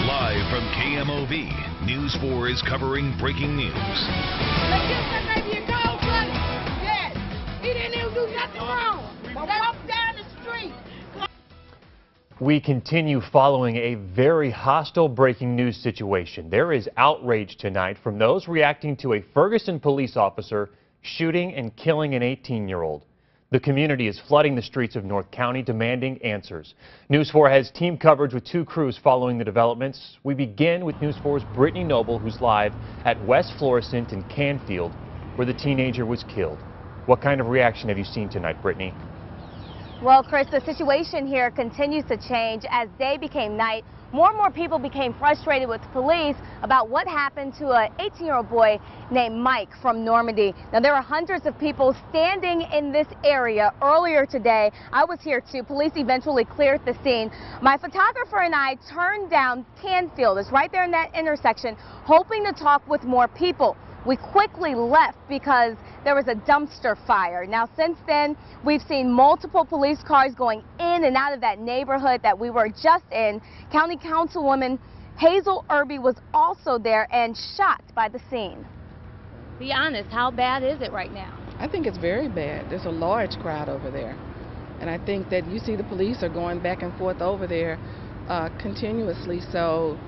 Live from KMOV, News 4 is covering breaking news. They killed that baby in cold blood. Yes. He didn't even do nothing wrong. But walk down the street. We continue following a very hostile breaking news situation. There is outrage tonight from those reacting to a Ferguson police officer shooting and killing an 18-year-old. The community is flooding the streets of North County demanding answers. News 4 has team coverage with 2 crews following the developments. We begin with News 4's Brittany Noble, who's live at West Florissant in Canfield, where the teenager was killed. What kind of reaction have you seen tonight, Brittany? Well, Chris, the situation here continues to change. As day became night, more and more people became frustrated with police about what happened to an 18-year-old boy named Mike from Normandy. Now, there were hundreds of people standing in this area earlier today. I was here too. Police eventually cleared the scene. My photographer and I turned down Canfield. It's right there in that intersection, hoping to talk with more people. We quickly left because there was a dumpster fire. Now, since then, we've seen multiple police cars going in and out of that neighborhood that we were just in. County Councilwoman Hazel Irby was also there and shot by the scene. Be honest, how bad is it right now? I think it's very bad. There's a large crowd over there. And I think that you see the police are going back and forth over there continuously. So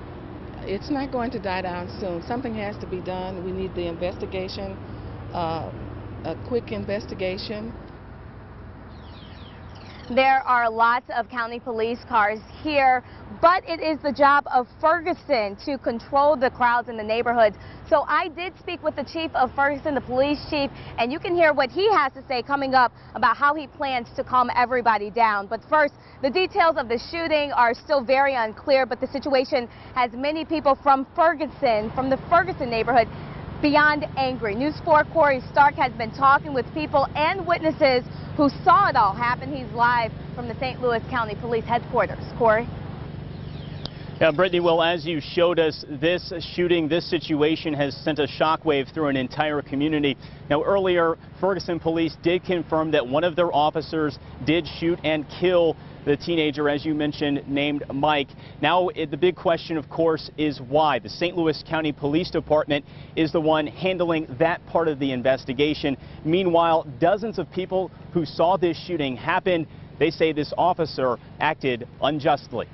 it's not going to die down soon. Something has to be done. We need the investigation, a quick investigation. There are lots of county police cars here, but it is the job of Ferguson to control the crowds in the neighborhoods. So I did speak with the chief of Ferguson, the police chief, and you can hear what he has to say coming up about how he plans to calm everybody down. But first, the details of the shooting are still very unclear, but the situation has many people from Ferguson, from the Ferguson neighborhood, beyond angry. News 4 Corey Stark has been talking with people and witnesses who saw it all happen. He's live from the St. Louis County Police headquarters. Corey? Yeah, Brittany, well, as you showed us, this shooting, this situation has sent a shockwave through an entire community. Now, earlier, Ferguson police did confirm that one of their officers did shoot and kill the teenager, as you mentioned, named Mike. Now, the big question, of course, is why. The St. Louis County Police Department is the one handling that part of the investigation. Meanwhile, dozens of people who saw this shooting happen, they say this officer acted unjustly.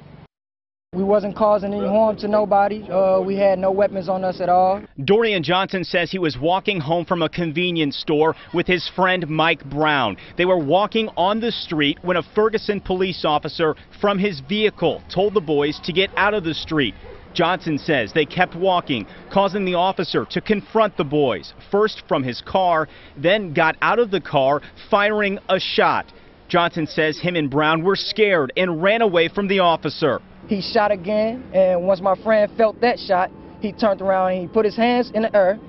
We wasn't causing any harm to nobody. We had no weapons on us at all. Dorian Johnson says he was walking home from a convenience store with his friend Mike Brown. They were walking on the street when a Ferguson police officer from his vehicle told the boys to get out of the street. Johnson says they kept walking, causing the officer to confront the boys, first from his car, then got out of the car, firing a shot. Johnson says him and Brown were scared and ran away from the officer. He shot again, and once my friend felt that shot, he turned around and he put his hands in the air,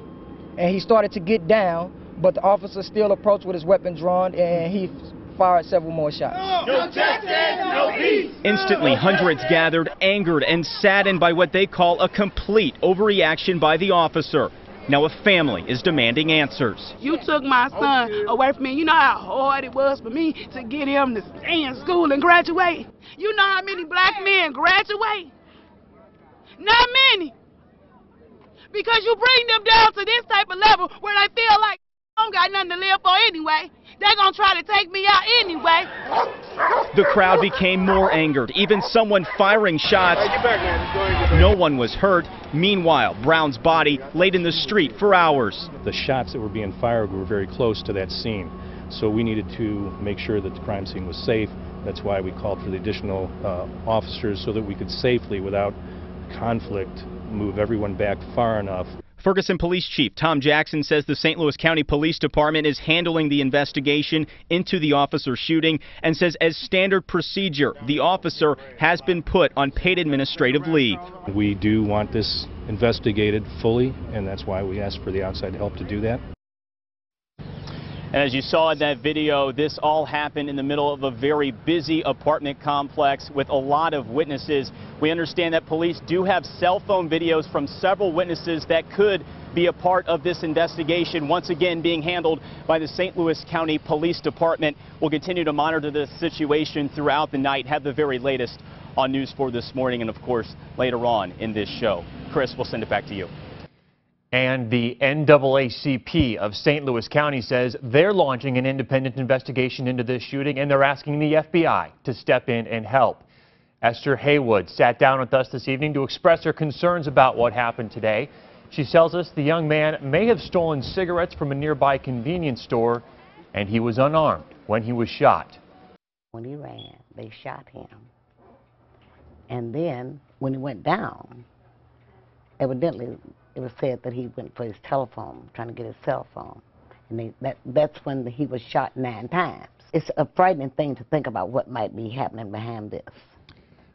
and he started to get down, but the officer still approached with his weapon drawn, and he fired several more shots. No justice, no peace. Instantly, hundreds gathered, angered and saddened by what they call a complete overreaction by the officer. Now a family is demanding answers. You took my son away from me. You know how hard it was for me to get him to stay in school and graduate? You know how many black men graduate? Not many. Because you bring them down to this type of level where they feel like I don't got nothing to live for anyway. They're going to try to take me out anyway. The crowd became more angered, even someone firing shots. No one was hurt. Meanwhile, Brown's body laid in the street for hours. The shots that were being fired were very close to that scene, so we needed to make sure that the crime scene was safe. That's why we called for the additional officers so that we could safely, without conflict, move everyone back far enough. Ferguson Police Chief Tom Jackson says the St. Louis County Police Department is handling the investigation into the officer shooting and says as standard procedure, the officer has been put on paid administrative leave. We do want this investigated fully, and that's why we asked for the outside help to do that. And as you saw in that video, this all happened in the middle of a very busy apartment complex with a lot of witnesses. We understand that police do have cell phone videos from several witnesses that could be a part of this investigation, once again being handled by the St. Louis County Police Department. We'll continue to monitor this situation throughout the night, have the very latest on News 4 this morning, and of course later on in this show. Chris, we'll send it back to you. And the NAACP of St. Louis County says they're launching an independent investigation into this shooting, and they're asking the FBI to step in and help. Esther Haywood sat down with us this evening to express her concerns about what happened today. She tells us the young man may have stolen cigarettes from a nearby convenience store, and he was unarmed when he was shot. When he ran, they shot him. And then, when he went down, evidently, it was said that he went for his telephone, trying to get his cell phone. And that's when he was shot 9 times. It's a frightening thing to think about what might be happening behind this.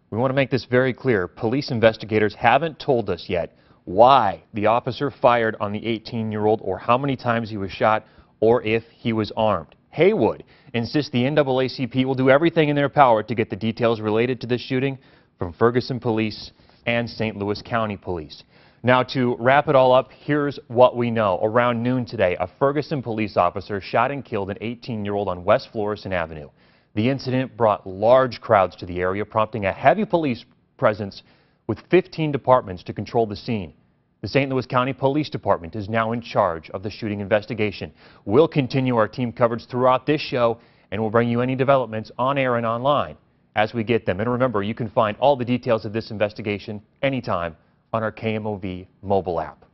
We want to make this very clear. Police investigators haven't told us yet why the officer fired on the 18-year-old or how many times he was shot or if he was armed. Haywood insists the NAACP will do everything in their power to get the details related to this shooting from Ferguson Police and St. Louis County Police. Now, to wrap it all up, here's what we know. Around noon today, a Ferguson police officer shot and killed an 18-year-old on West Florissant Avenue. The incident brought large crowds to the area, prompting a heavy police presence with 15 departments to control the scene. The St. Louis County Police Department is now in charge of the shooting investigation. We'll continue our team coverage throughout this show, and we'll bring you any developments on air and online as we get them. And remember, you can find all the details of this investigation anytime on our KMOV mobile app.